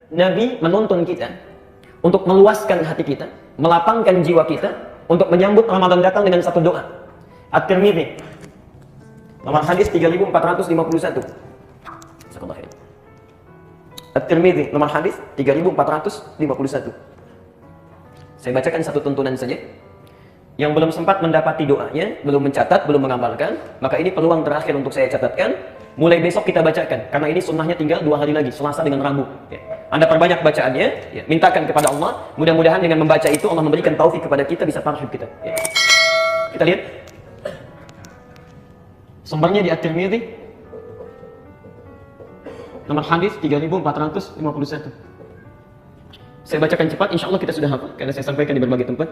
Nabi menuntun kita untuk meluaskan hati kita, melapangkan jiwa kita, untuk menyambut Ramadan datang dengan satu doa. At-Tirmidzi, nomor hadis 3451. At-Tirmidzi, nomor hadis 3451. Saya bacakan satu tuntunan saja. Yang belum sempat mendapati doanya, belum mencatat, belum mengamalkan, maka ini peluang terakhir untuk saya catatkan. Mulai besok kita bacakan, karena ini sunnahnya tinggal 2 hari lagi, Selasa dengan Rabu. Ya. Anda perbanyak bacaannya, ya. Mintakan kepada Allah, mudah-mudahan dengan membaca itu Allah memberikan taufik kepada kita, bisa tarhib kita. Ya. Kita lihat. Sumbernya di At-Tirmidzi, nomor hadis 3451. Saya bacakan cepat, insya Allah kita sudah hafal, karena saya sampaikan di berbagai tempat.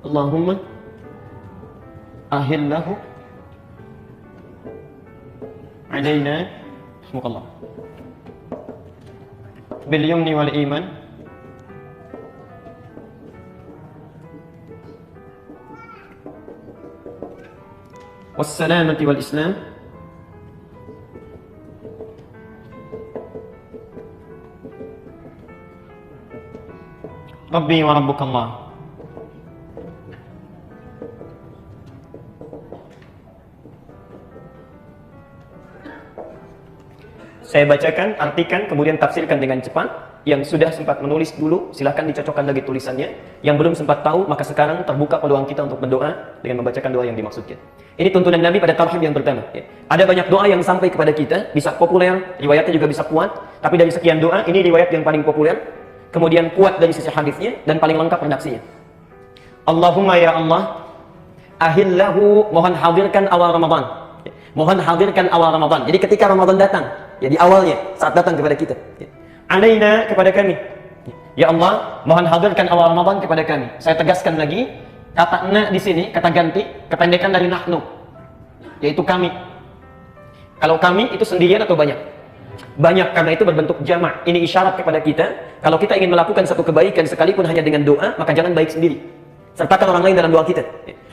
Allahumma ahillahu alaina bismillah bil yumni wal iman was salamati wal islam Rabbi wa rabbukallah. Saya bacakan, artikan, kemudian tafsirkan dengan cepat. Yang sudah sempat menulis dulu, silahkan dicocokkan lagi tulisannya. Yang belum sempat tahu, maka sekarang terbuka peluang kita untuk berdoa dengan membacakan doa yang dimaksudkan. Ini tuntunan Nabi pada tarhib yang pertama. Ya. Ada banyak doa yang sampai kepada kita, bisa populer, riwayatnya juga bisa kuat. Tapi dari sekian doa, ini riwayat yang paling populer, kemudian kuat dari sisi hadisnya, dan paling lengkap redaksinya. Allahumma ya Allah, ahillahu, mohon hadirkan awal Ramadan. Ya. Mohon hadirkan awal Ramadan. Jadi ketika Ramadan datang, ya di awalnya, saat datang kepada kita. Ya. Alaina, kepada kami. Ya Allah, mohon hadirkan awal Ramadan kepada kami. Saya tegaskan lagi, kata na di sini, kata ganti, kependekan dari nahnu, yaitu kami. Kalau kami itu sendirian atau banyak? Banyak, karena itu berbentuk jamak. Ini isyarat kepada kita, kalau kita ingin melakukan satu kebaikan sekalipun hanya dengan doa, maka jangan baik sendiri. Sertakan orang lain dalam doa kita.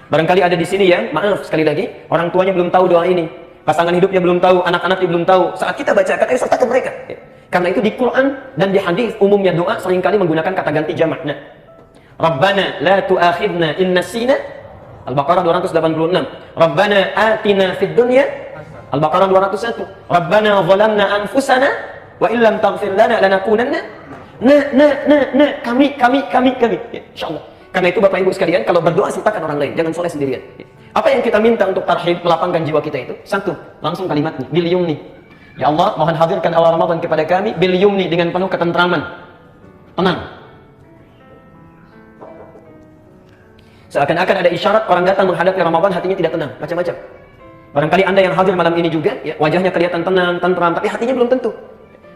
Barangkali ada di sini yang, maaf sekali lagi, orang tuanya belum tahu doa ini, pasangan hidupnya belum tahu, anak-anaknya belum tahu. Saat kita bacakan, ayo sertakan mereka. Karena itu di Quran dan di hadis umumnya doa seringkali menggunakan kata ganti jamaknya. Rabbana la tu'akhidna in nasina. Al-Baqarah 286. Rabbana atina fid dunya. Al-Baqarah 201. Rabbana zalamna anfusana wa illam taghfir lana lanakunanna. Kami. Ya, insyaallah. Karena itu Bapak Ibu sekalian, kalau berdoa sertakan orang lain, jangan soleh sendirian. Apa yang kita minta untuk tarhib, melapangkan jiwa kita itu? Satu, langsung kalimatnya, bil yumni. Ya Allah, mohon hadirkan awal Ramadan kepada kami bil yumni, dengan penuh ketentraman, tenang. Seakan-akan ada isyarat orang datang menghadapi Ramadan hatinya tidak tenang, macam-macam. Barangkali Anda yang hadir malam ini juga, ya, wajahnya kelihatan tenang, tentram, tapi hatinya belum tentu.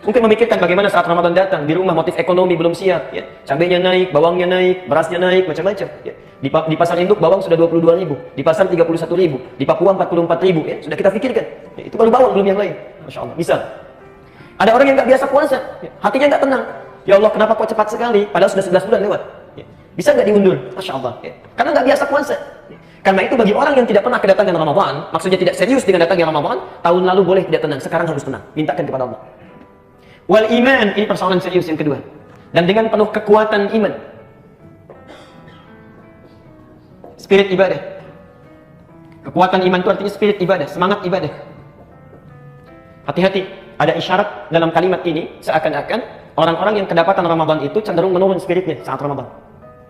Mungkin memikirkan bagaimana saat Ramadan datang, di rumah motif ekonomi belum siap, ya. Cabenya naik, bawangnya naik, berasnya naik, macam-macam. Ya. Di pasar induk bawang sudah 22.000, di pasar 31.000, di Papua 44.000, ya. Sudah kita pikirkan. Ya, itu baru bawang, belum yang lain. Masya Allah, bisa. Ada orang yang nggak biasa puasa, ya. Hatinya nggak tenang. Ya Allah, kenapa kok cepat sekali? Padahal sudah 11 bulan lewat. Ya. Bisa nggak diundur? Masya Allah. Ya. Karena nggak biasa puasa. Ya. Karena itu bagi orang yang tidak pernah kedatangan Ramadan, maksudnya tidak serius dengan datangnya Ramadan, tahun lalu boleh tidak tenang, sekarang harus tenang. Mintakan kepada Allah. Wal iman, ini persoalan serius yang kedua. Dan dengan penuh kekuatan iman. Spirit ibadah. Kekuatan iman itu artinya spirit ibadah, semangat ibadah. Hati-hati, ada isyarat dalam kalimat ini, seakan-akan orang-orang yang kedapatan Ramadan itu cenderung menurun spiritnya saat Ramadan.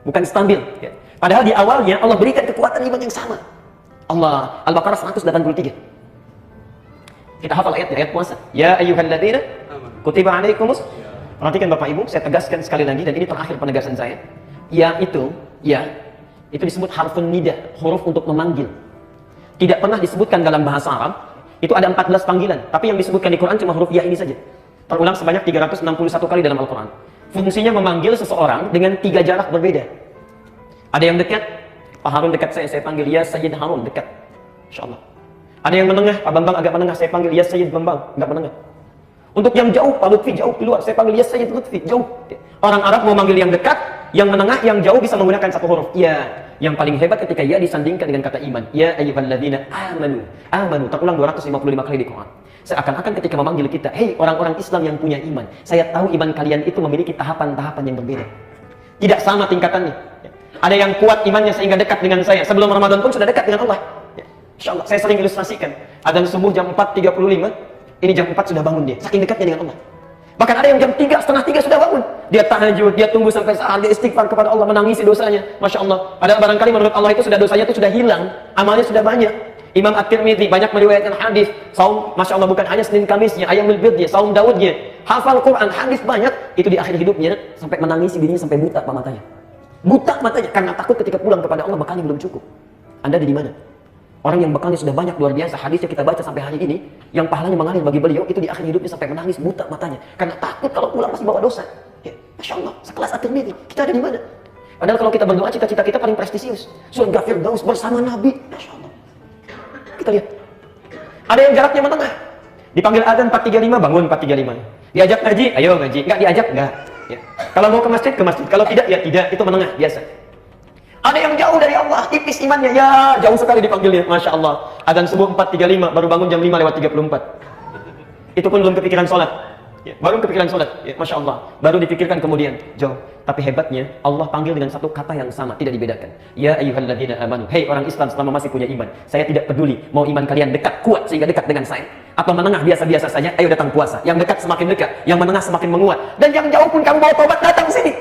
Bukan stabil. Ya. Padahal di awalnya Allah berikan kekuatan iman yang sama. Allah, Al-Baqarah 183. Kita hafal ayatnya, ayat puasa. Ya ayyuhalladzina kutiba alaikumus. Perhatikan Bapak Ibu, saya tegaskan sekali lagi, dan ini terakhir penegasan saya. Itu disebut harfun nida, huruf untuk memanggil. Tidak pernah disebutkan dalam bahasa Arab. Itu ada 14 panggilan, tapi yang disebutkan di Quran cuma huruf ya ini saja. Terulang sebanyak 361 kali dalam Al-Quran. Fungsinya memanggil seseorang dengan 3 jarak berbeda. Ada yang dekat, Pak Harun dekat saya panggil ya Sayyid Harun, dekat. InsyaAllah. Ada yang menengah, Pak Bambang agak menengah, saya panggil ya Sayyid Bambang, agak menengah. Untuk yang jauh, Pak Lutfi jauh keluar, saya panggil ya Sayyid Lutfi, jauh. Orang Arab mau manggil yang dekat, yang menengah, yang jauh bisa menggunakan satu huruf. Ya. Yang paling hebat ketika ya disandingkan dengan kata iman. Ya ayyuhalladzina amanu. Amanu terulang 255 kali di Quran. Seakan-akan ketika memanggil kita, hei orang-orang Islam yang punya iman, saya tahu iman kalian itu memiliki tahapan-tahapan yang berbeda. Tidak sama tingkatannya. Ada yang kuat imannya sehingga dekat dengan saya. Sebelum Ramadan pun sudah dekat dengan Allah. Insya Allah, saya sering ilustrasikan. Adzan subuh jam 4.35, ini jam 4 sudah bangun dia. Saking dekatnya dengan Allah. Bahkan ada yang jam 3, setengah 3 sudah bangun. Dia tahajud, dia tunggu sampai saat dia istighfar kepada Allah, menangisi dosanya. Masya Allah. Ada barangkali menurut Allah itu sudah dosanya itu sudah hilang, amalnya sudah banyak. Imam At-Tirmidzi banyak meriwayatkan hadis. Saum, Masya Allah, bukan hanya Senin Kamisnya, Ayyamul Bidnya, saum Daudnya, hafal Quran, hadis banyak. Itu di akhir hidupnya sampai menangisi dirinya sampai buta matanya. Buta matanya karena takut ketika pulang kepada Allah bekalnya belum cukup. Anda di mana? Orang yang bekalnya sudah banyak luar biasa, hadisnya kita baca sampai hari ini, yang pahalanya mengalir bagi beliau itu di akhir hidupnya sampai menangis buta matanya karena takut kalau pulang masih bawa dosa. Ya, Masya Allah, sekelas At-Tirmidzi, kita ada di mana? Padahal kalau kita berdoa, cita-cita kita paling prestisius, surga Firdaus bersama Nabi. Masya Allah. Kita lihat, ada yang jaraknya menengah. Dipanggil adzan 4.35, bangun 4.35. Diajak ngaji, ayo ngaji. Enggak diajak, enggak. Ya. Kalau mau ke masjid, ke masjid. Kalau tidak, ya tidak. Itu menengah, biasa. Ada yang jauh dari Allah, tipis imannya, ya jauh sekali dipanggilnya. Masya Allah. Adzan subuh 4.35, baru bangun jam 5:34. Itu pun belum kepikiran sholat. Ya, baru kepikiran sholat. Ya, Masya Allah. Baru dipikirkan kemudian, jauh. Tapi hebatnya, Allah panggil dengan satu kata yang sama, tidak dibedakan. Ya ayyuhalladzina amanu. Hei orang Islam selama masih punya iman. Saya tidak peduli, mau iman kalian dekat, kuat sehingga dekat dengan saya. Atau menengah biasa-biasa saja, ayo datang puasa. Yang dekat semakin dekat, yang menengah semakin menguat. Dan yang jauh pun kamu mau tobat, datang sini.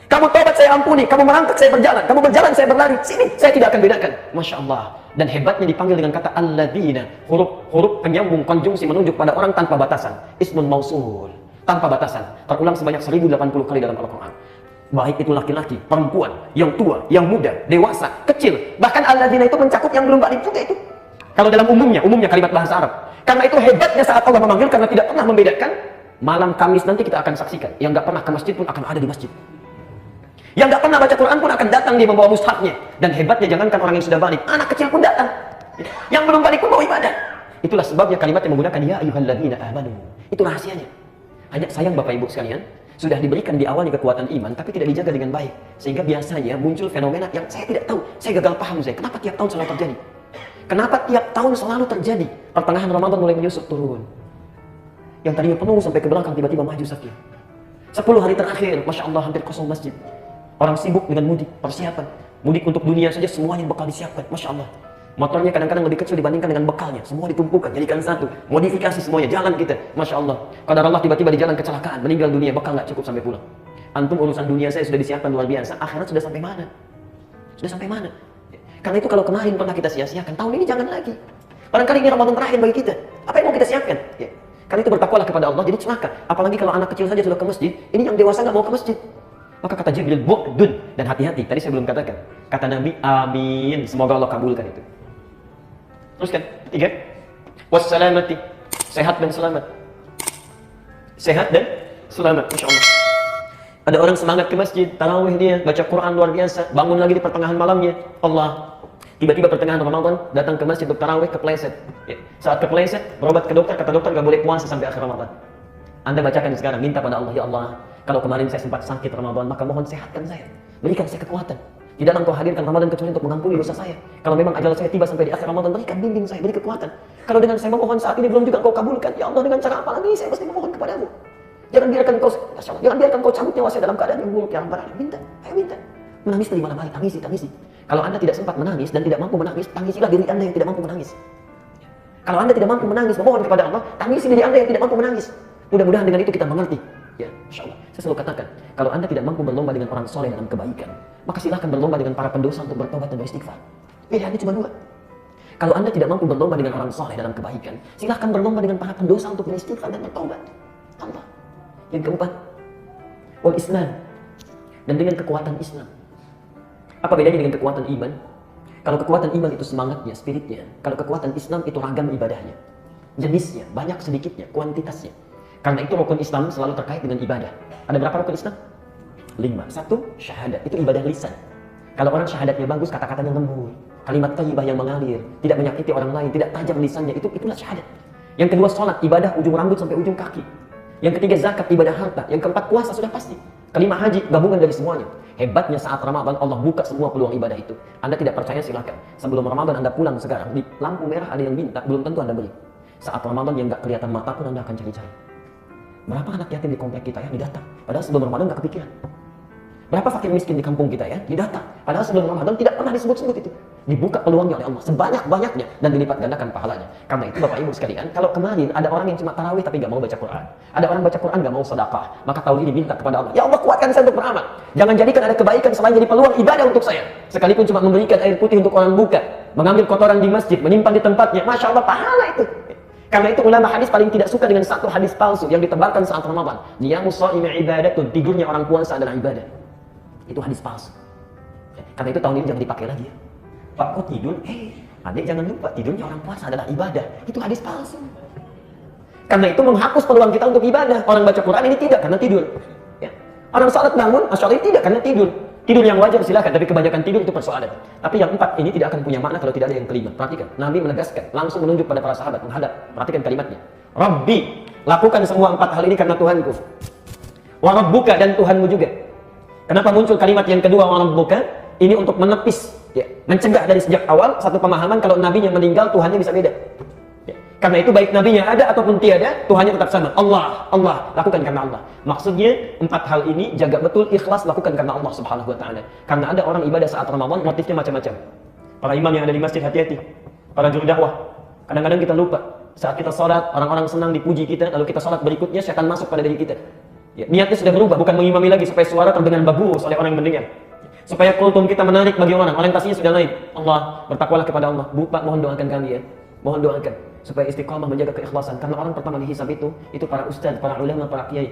Kamu tobat saya ampuni, kamu merangkak saya berjalan, kamu berjalan saya berlari, sini, saya tidak akan bedakan. Masya Allah. Dan hebatnya dipanggil dengan kata alladzina, huruf penyambung konjungsi menunjuk pada orang tanpa batasan. Ismun mausul, tanpa batasan. Terulang sebanyak 1080 kali dalam Al-Quran. Baik itu laki-laki, perempuan, yang tua, yang muda, dewasa, kecil. Bahkan alladzina itu mencakup yang belum balik juga itu. Kalau dalam umumnya kalimat bahasa Arab. Karena itu hebatnya saat Allah memanggil, karena tidak pernah membedakan. Malam Kamis nanti kita akan saksikan, yang gak pernah ke masjid pun akan ada di masjid. Yang gak pernah baca Quran pun akan datang, dia membawa mushafnya. Dan hebatnya jangankan orang yang sudah balik, anak kecil pun datang. Yang belum balik pun mau ibadah. Itulah sebabnya kalimat yang menggunakan ya ayyuhalladzina amanu. Itu rahasianya. Hanya sayang Bapak Ibu sekalian, sudah diberikan di awalnya kekuatan iman, tapi tidak dijaga dengan baik. Sehingga biasanya muncul fenomena yang saya tidak tahu. Saya gagal paham saya. Kenapa tiap tahun selalu terjadi? Kenapa tiap tahun selalu terjadi? Pertengahan Ramadan mulai menyusut turun. Yang tadinya penuh sampai ke belakang tiba-tiba maju sakit. 10 hari terakhir, Masya Allah hampir kosong masjid. Orang sibuk dengan mudik, persiapan. Mudik untuk dunia saja semuanya bekal disiapkan. Masya Allah. Motornya kadang-kadang lebih kecil dibandingkan dengan bekalnya. Semua ditumpukan, jadikan satu. Modifikasi semuanya, jalan kita. Masya Allah. Qadar Allah tiba-tiba di jalan kecelakaan, meninggal dunia, bekal nggak cukup sampai pulang. Antum urusan dunia saya sudah disiapkan luar biasa. Akhirat sudah sampai mana? Sudah sampai mana? Karena itu kalau kemarin pernah kita sia-siakan, tahun ini jangan lagi. Barangkali ini Ramadan terakhir bagi kita. Apa yang mau kita siapkan? Ya. Karena itu bertakwalah kepada Allah, jadi celaka. Apalagi kalau anak kecil saja sudah ke masjid, ini yang dewasa nggak mau ke masjid. Maka kata Jibril, bu'dun, dan hati-hati. Tadi saya belum katakan. Kata Nabi, amin. Semoga Allah kabulkan itu. Teruskan. 3. Wassalamati. Sehat dan selamat. Sehat dan selamat. Masya Allah. Ada orang semangat ke masjid, tarawih dia, baca Quran luar biasa, bangun lagi di pertengahan malamnya. Allah. Tiba-tiba pertengahan Ramadan, datang ke masjid untuk tarawih, kepleset. Ya. Saat kepleset, berobat ke dokter, kata dokter gak boleh puasa sampai akhir Ramadan. Anda bacakan sekarang, minta pada Allah, ya Allah, kalau kemarin saya sempat sakit Ramadan, maka mohon sehatkan saya. Berikan saya kekuatan. Tidak engkau hadirkan Ramadan kecuali untuk mengampuni dosa saya. Kalau memang ajal saya tiba sampai di akhir Ramadan, berikan bimbing saya, beri kekuatan. Kalau dengan saya memohon saat ini belum juga engkau kabulkan, ya Allah, dengan cara apa lagi saya mesti memohon kepadamu. Jangan biarkan engkau cabut nyawa saya dalam keadaan yang buruk, ya Rabbal Alamin. Minta, ayo minta. Menangis di malam hari, tangisi. Kalau Anda tidak sempat menangis dan tidak mampu menangis, tangisilah diri Anda yang tidak mampu menangis. Kalau Anda tidak mampu menangis, memohon kepada Allah, tangisi diri Anda yang tidak mampu menangis. Mudah-mudahan dengan itu kita mengerti. Ya, Insya Allah. Saya selalu katakan, kalau Anda tidak mampu berlomba dengan orang soleh dalam kebaikan, maka silahkan berlomba dengan para pendosa untuk bertobat dan beristighfar. Pilihannya cuma 2. Kalau Anda tidak mampu berlomba dengan orang soleh dalam kebaikan, silahkan berlomba dengan para pendosa untuk beristighfar dan bertobat. Allah. Yang keempat, wal Islam, dan dengan kekuatan Islam. Apa bedanya dengan kekuatan iman? Kalau kekuatan iman itu semangatnya, spiritnya. Kalau kekuatan Islam itu ragam ibadahnya, jenisnya, banyak sedikitnya, kuantitasnya. Karena itu rukun Islam selalu terkait dengan ibadah. Ada berapa rukun Islam? 5. 1, syahadat. Itu ibadah lisan. Kalau orang syahadatnya bagus, kata-katanya lembut, kalimat thayyibah yang mengalir, tidak menyakiti orang lain, tidak tajam lisannya, itulah syahadat. Yang kedua, sholat, ibadah ujung rambut sampai ujung kaki. Yang ketiga, zakat, ibadah harta. Yang keempat, puasa, sudah pasti. Kelima, haji, gabungan dari semuanya. Hebatnya saat Ramadan, Allah buka semua peluang ibadah itu. Anda tidak percaya, silakan. Sebelum Ramadan Anda pulang sekarang, di lampu merah ada yang minta, belum tentu Anda beli. Saat Ramadan yang nggak kelihatan mata pun Anda akan cari-cari. Berapa anak yatim di komplek kita ya didata, padahal sebelum Ramadan nggak kepikiran. Berapa fakir miskin di kampung kita ya didata, padahal sebelum Ramadan tidak pernah disebut-sebut itu. Dibuka peluangnya oleh Allah sebanyak-banyaknya dan dilipat gandakan pahalanya. Karena itu Bapak Ibu sekalian, kalau kemarin ada orang yang cuma tarawih tapi nggak mau baca Quran, ada orang baca Quran nggak mau sedekah, maka tahun ini minta kepada Allah, ya Allah kuatkan saya untuk beramal. Jangan jadikan ada kebaikan selain jadi peluang ibadah untuk saya. Sekalipun cuma memberikan air putih untuk orang buka, mengambil kotoran di masjid, menyimpan di tempatnya, masya Allah pahala itu. Karena itu ulama hadis paling tidak suka dengan satu hadis palsu yang ditebarkan saat Ramadan. Niyamus shaimi ibadatun, tidurnya orang puasa adalah ibadah. Itu hadis palsu. Karena itu tahun ini jangan dipakai lagi ya. Pak kok tidur? Adik jangan lupa tidurnya orang puasa adalah ibadah. Itu hadis palsu. Karena itu menghapus peluang kita untuk ibadah. Orang baca Quran ini tidak karena tidur. Ya. Orang salat bangun, masya Allah ini tidak karena tidur. Tidur yang wajar silakan, tapi kebanyakan tidur itu persoalan. Tapi yang empat ini tidak akan punya makna kalau tidak ada yang kelima. Perhatikan, Nabi menegaskan, langsung menunjuk pada para sahabat, menghadap. Perhatikan kalimatnya. Rabbi, lakukan semua empat hal ini karena Tuhanku. Wa Rabbuka, dan Tuhanmu juga. Kenapa muncul kalimat yang kedua, wa Rabbuka? Ini untuk menepis, ya, mencegah dari sejak awal satu pemahaman kalau nabinya meninggal, Tuhannya bisa beda. Ya. Karena itu baik nabinya ada ataupun tiada, Tuhannya tetap sama. Allah, lakukan karena Allah. Maksudnya empat hal ini jaga betul ikhlas, lakukan karena Allah Subhanahu wa taala. Karena ada orang ibadah saat Ramadan motifnya macam-macam. Para imam yang ada di masjid hati-hati. Para juru dakwah. Kadang-kadang kita lupa. Saat kita sholat, orang-orang senang dipuji kita, lalu kita sholat berikutnya setan masuk pada diri kita. Ya, niatnya sudah berubah, bukan mengimami lagi supaya suara terdengar bagus oleh orang yang mendengar. Supaya kultum kita menarik bagi orang, orientasinya sudah naik. Allah, bertakwalah kepada Allah. Bu, Pak, mohon doakan kami ya. Mohon doakan supaya istiqamah menjaga keikhlasan. Karena orang pertama dihisab itu para ustaz, para ulama, para kiai.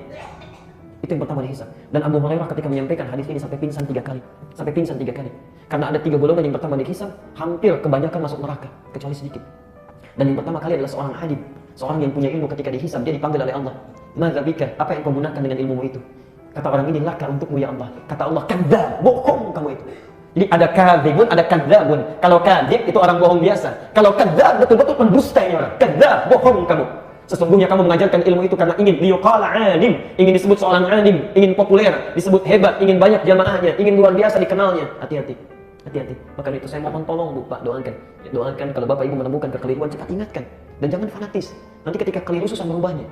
Itu yang pertama dihisab. Dan Abu Hurairah ketika menyampaikan hadis ini sampai pingsan 3 kali. Sampai pingsan 3 kali. Karena ada 3 golongan yang pertama dihisab, hampir kebanyakan masuk neraka, kecuali sedikit. Dan yang pertama kali adalah seorang alim, seorang yang punya ilmu. Ketika dihisab dia dipanggil oleh Allah. Madza bika, apa yang kau gunakan dengan ilmumu itu? Kata orang ini, laka untukmu ya Allah. Kata Allah, kadzdzab, bohong kamu itu. Jadi ada kadzibun, ada kadzdzabun. Kalau kadzib itu orang bohong biasa. Kalau kadzdzab betul-betul pendusta ini orang. Kadzdzab, bohong kamu. Sesungguhnya kamu mengajarkan ilmu itu karena ingin liyuqala alim, ingin disebut seorang alim, ingin populer, disebut hebat, ingin banyak jamaahnya, ingin luar biasa dikenalnya. Hati-hati. Hati-hati. Maka itu saya mohon tolong Bu, Pak, doakan. Ya, doakan kalau Bapak Ibu menemukan kekeliruan cepat ingatkan dan jangan fanatis. Nanti ketika keliru susah merubahnya.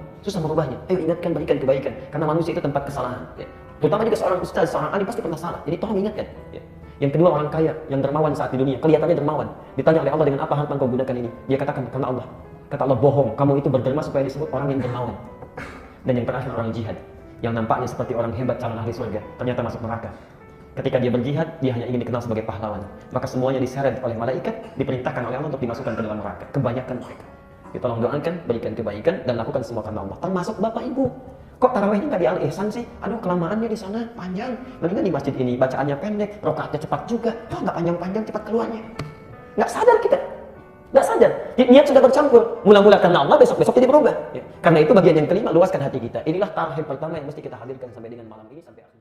Ayo ingatkan, berikan kebaikan karena manusia itu tempat kesalahan. Ya. Terutama juga seorang ustaz, seorang alim pasti pernah salah. Jadi tolong ingatkan. Ya. Yang kedua, orang kaya yang dermawan saat di dunia, kelihatannya dermawan. Ditanya oleh Allah, dengan apa harta kau gunakan ini? Dia katakan karena Allah. Kata Allah, bohong. Kamu itu berderma supaya disebut orang yang dermawan. Dan yang terakhir, orang jihad yang nampaknya seperti orang hebat calon ahli surga, ternyata masuk neraka. Ketika dia berjihad, dia hanya ingin dikenal sebagai pahlawan. Maka semuanya diseret oleh malaikat, diperintahkan oleh Allah untuk dimasukkan ke dalam neraka. Kebanyakan mereka. Tolong doakan, berikan kebaikan, dan lakukan semua karena Allah. Termasuk Bapak Ibu. Kok tarawihnya nggak di Al Ihsan sih? Aduh, kelamaannya di sana panjang. Mendingan di masjid ini bacaannya pendek, rakaatnya cepat juga. Toh nggak panjang-panjang, cepat keluarnya. Nggak sadar kita. Nggak sadar. Niat sudah bercampur. Mula-mula karena Allah, besok-besok jadi berubah. Ya. Karena itu bagian yang kelima, luaskan hati kita. Inilah tarhib pertama yang mesti kita hadirkan sampai dengan malam ini sampai akhir.